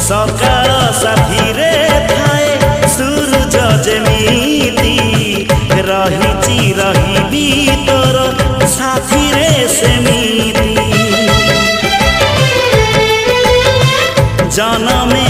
सकाळ साथीरे थाए सूरज जेमिति रहिची रहिबी तोर साथीरे सेमिति जनमे